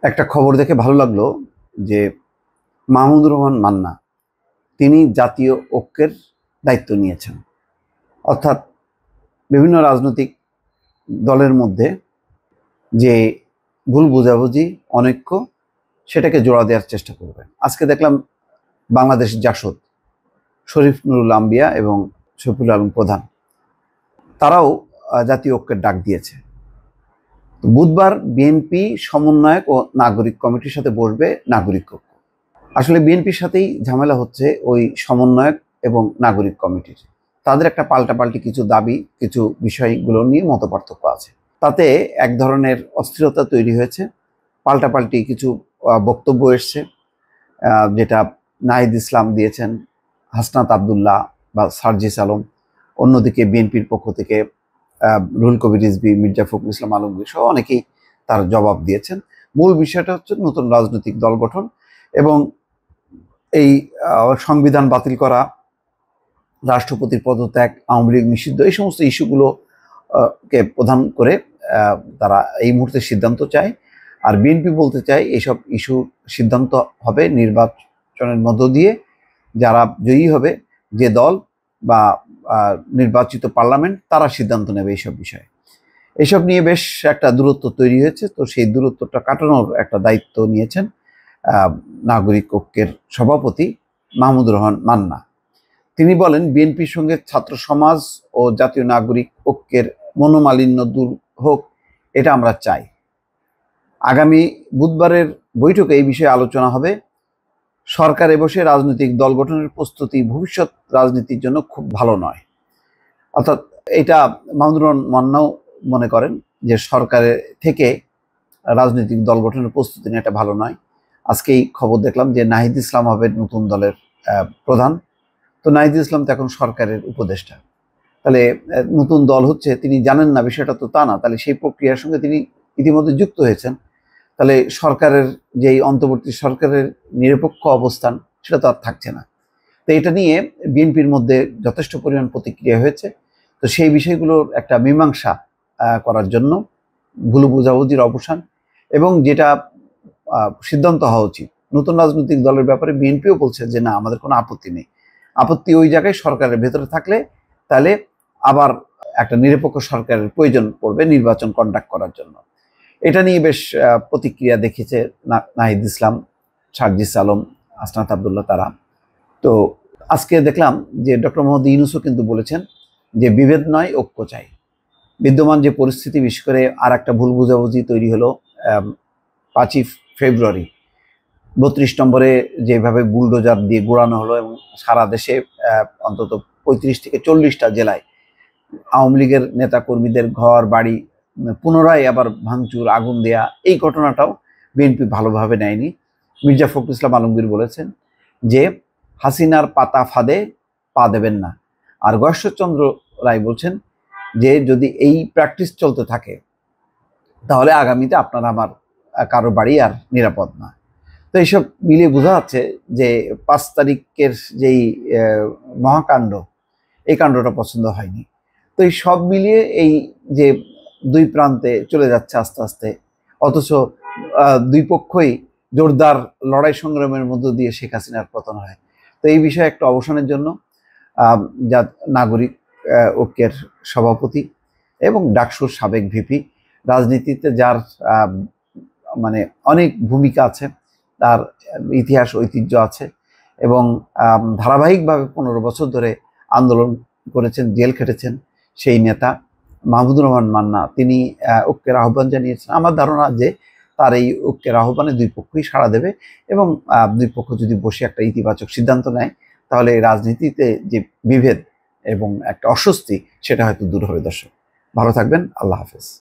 একটা খবর দেখে ভালো লাগলো যে মাহমুদুর রহমান মান্না তিনি জাতীয় ঐক্যের দায়িত্ব নিয়েছেন। অর্থাৎ বিভিন্ন রাজনৈতিক দলের মধ্যে যে ভুল বোঝাবুঝি, অনৈক্য, সেটাকে জোড়া দেওয়ার চেষ্টা করবেন। আজকে দেখলাম বাংলাদেশ জাসদ শরীফ নুরুল আম্বিয়া এবং শফিউল আলম প্রধান তারাও জাতীয় ঐক্যের ডাক দিয়েছে। বুধবার বিএনপি সমন্বয়ক ও নাগরিক কমিটির সাথে বসবে নাগরিক ঐক্য। আসলে বিএনপির সাথেই ঝামেলা হচ্ছে ওই সমন্বয়ক এবং নাগরিক কমিটির। তাদের একটা পাল্টাপাল্টি কিছু দাবি, কিছু বিষয়গুলো নিয়ে মতপার্থক্য আছে। তাতে এক ধরনের অস্থিরতা তৈরি হয়েছে। পাল্টাপাল্টি কিছু বক্তব্য এসছে, যেটা নাহিদ ইসলাম দিয়েছেন, হাসনাত আবদুল্লাহ বা সার্জিস আলম, অন্যদিকে বিএনপির পক্ষ থেকে রুহুল কবির রিজভী, মির্জা ফখরুল ইসলাম আলমগীর সহ অনেকেই তার জবাব দিয়েছেন। মূল বিষয়টা হচ্ছে নতুন রাজনৈতিক দল গঠন এবং এই সংবিধান বাতিল করা, রাষ্ট্রপতির পদত্যাগ, আওয়ামী লীগ নিষিদ্ধ, এই সমস্ত ইস্যুগুলো কে প্রধান করে তারা এই মুহূর্তে সিদ্ধান্ত চায়। আর বিএনপি বলতে চায় এইসব ইস্যু সিদ্ধান্ত হবে নির্বাচনের মধ্য দিয়ে। যারা জয়ী হবে, যে দল বা নির্বাচিত পার্লামেন্ট, তারা সিদ্ধান্ত নেবে এইসব বিষয়ে। এইসব নিয়ে বেশ একটা দূরত্ব তৈরি হয়েছে। তো সেই দূরত্বটা কাটানোর একটা দায়িত্ব নিয়েছেন নাগরিক ঐক্যের সভাপতি মাহমুদুর রহমান মান্না। তিনি বলেন, বিএনপির সঙ্গে ছাত্র সমাজ ও জাতীয় নাগরিক ঐক্যের মনোমালিন্য দূর হোক, এটা আমরা চাই। আগামী বুধবারের বৈঠকে এই বিষয়ে আলোচনা হবে। সরকারে বসে রাজনৈতিক দল গঠনের প্রস্তুতি ভবিষ্যৎ রাজনীতির জন্য খুব ভালো নয়। অর্থাৎ এটা মাহমুদুর রহমান মান্নাও মনে করেন যে সরকারের থেকে রাজনৈতিক দল গঠনের প্রস্তুতি নিয়ে এটা ভালো নয়। আজকেই খবর দেখলাম যে নাহিদ ইসলাম হবে নতুন দলের প্রধান। তো নাহিদ ইসলাম তো এখন সরকারের উপদেষ্টা। তাহলে নতুন দল হচ্ছে, তিনি জানেন না বিষয়টা, তো তা না। তাহলে সেই প্রক্রিয়ার সঙ্গে তিনি ইতিমধ্যে যুক্ত হয়েছেন। তাহলে সরকারের যেই অন্তর্বর্তী সরকারের নিরপেক্ষ অবস্থান, সেটা তো আর থাকছে না। তো এটা নিয়ে বিএনপির মধ্যে যথেষ্ট পরিমাণ প্রতিক্রিয়া হয়েছে। তো সেই বিষয়গুলোর একটা মীমাংসা করার জন্য, ভুল বোঝাবুঝির অবসান এবং যেটা সিদ্ধান্ত হওয়া উচিত, নতুন রাজনৈতিক দলের ব্যাপারে বিএনপিও বলছে যে না, আমাদের কোনো আপত্তি নেই। আপত্তি ওই জায়গায় সরকারের ভেতরে থাকলে তাহলে আবার একটা নিরপেক্ষ সরকারের প্রয়োজন পড়বে নির্বাচন কন্ডাক্ট করার জন্য। এটা নিয়ে বেশ প্রতিক্রিয়া দেখেছে নাহিদ ইসলাম, সার্জিস আলম, হাসনাত আবদুল্লাহ তারা। তো আজকে দেখলাম যে ডক্টর মোহাম্মদ ইউনূসও কিন্তু বলেছেন যে বিভেদ নয়, ঐক্য চাই। বিদ্যমান যে পরিস্থিতি, বিশেষ করে আর একটা ভুল বুঝাবুঝি তৈরি হলো 5ই ফেব্রুয়ারি, 32 নম্বরে যেভাবে বুলডোজার দিয়ে গুড়ানো হলো এবং সারা দেশে অন্তত 35 থেকে 40টা জেলায় আওয়ামী লীগের নেতাকর্মীদের ঘর বাড়ি পুনরায় আবার ভাঙচুর, আগুন দেয়া, এই ঘটনাটাও বিএনপি ভালোভাবে নেয়নি। মির্জা ফখরুল ইসলাম আলমগীর বলেছেন যে হাসিনার পাতা ফাঁদে পা দেবেন না। আর গয়েশ্বরচন্দ্র রায় বলছেন যে যদি এই প্র্যাকটিস চলতে থাকে তাহলে আগামীতে আপনার আমার কারো বাড়ি আর নিরাপদ না। তো এইসব মিলিয়ে বোঝা যাচ্ছে যে 5 তারিখের যেই মহাকাণ্ড, এই কাণ্ডটা পছন্দ হয়নি। তো এই সব মিলিয়ে এই যে দুই প্রান্তে চলে যাচ্ছে আস্তে আস্তে, অথচ দুই পক্ষই জোরদার লড়াই সংগ্রামের মধ্য দিয়ে শেখ হাসিনার পতন হয়। তো এই বিষয়ে একটা অবসানের জন্য যা নাগরিক ঐক্যের সভাপতি এবং ডাকসুর সাবেক ভিপি, রাজনীতিতে যার মানে অনেক ভূমিকা আছে, তার ইতিহাস ঐতিহ্য আছে এবং ধারাবাহিকভাবে 15 বছর ধরে আন্দোলন করেছেন, জেল খেটেছেন সেই নেতা মাহমুদুর রহমান মান্না, তিনি ঐক্যের আহ্বান জানিয়েছেন। আমার ধারণা যে তার এই ঐক্যের আহ্বানে দুই পক্ষই সাড়া দেবে এবং দুই পক্ষ যদি বসে একটা ইতিবাচক সিদ্ধান্ত নেয়, তাহলে রাজনীতিতে যে বিভেদ এবং একটা অস্বস্তি, সেটা হয়তো দূর হবে। দর্শক ভালো থাকবেন, আল্লাহ হাফেজ।